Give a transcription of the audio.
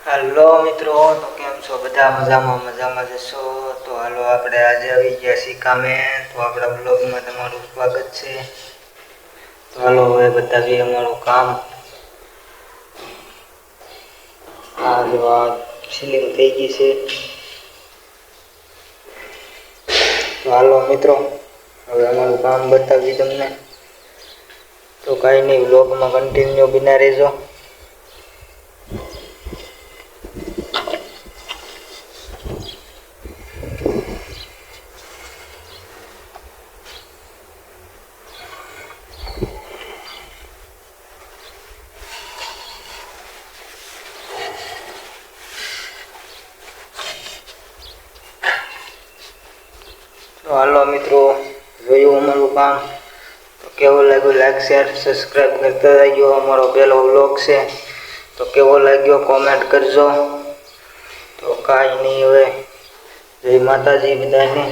Hello मित्रों, तो केम छो बधा मजामां जशो। तो हालो आपणे आज આવી ગયા છીએ કામે। तो આપણા બ્લોગમાં તમારું સ્વાગત છે। તો હાલો હવે બતાવીએ અમારું કામ। આ જો આ સીલિંગ થઈ ગઈ છે। તો હાલો મિત્રો હવે અમારું કામ બતાવી તમને। તો કાંઈ નહીં, બ્લોગમાં કન્ટિન્યુ બિના રહેજો। तो हालो मित्रों, जोयुं अमारुं काम। तो केवो लाग्यो लाइक शेर सब्सक्राइब करता रहियो। अमारो पहलो व्लॉग छे, तो केवो लाग्यो कॉमेंट करजो। तो काई नहीं, हवे जय माताजी बधाने।